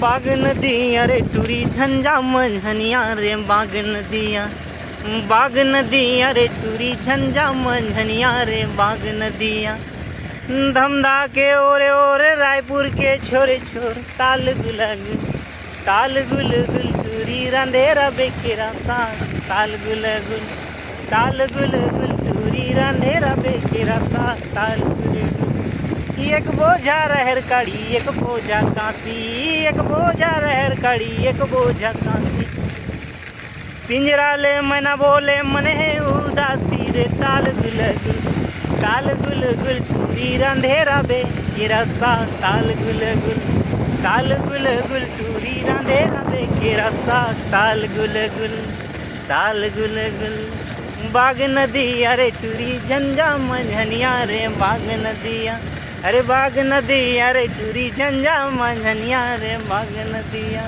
बाग नदिया रे टूरी झंझा मंझनिया रे बाग नदिया, बाग नदिया रे टूरी झंझा मंझनिया रे बाग नदिया। धमदा के ओरे ओरे रायपुर के छोरे छोर ताल गुल गुल टूरी रंधेरा बेकेरा साग ताल गुल गुल टूरी रंधेरा बेकेरा साग ताल गुल गुल। एक बोझा रहर कड़ी एक बोझा कांसी, एक बोझा रहर कड़ी एक बोझा कांसी। पिंजरा ले मना बोले मन है उदासी रे ताल गुल गुल टूरी रंधेरा बे केरा सा ताल गुल गुल टूरी रंधेरा बे केरा सा ताल गुल गुल। बाग नदिया रे टूरी झंझा मंझनिया रे बाग नदिया, अरे बाग नदिया रे टूरी झंझा मंझनिया रे बाग नदिया।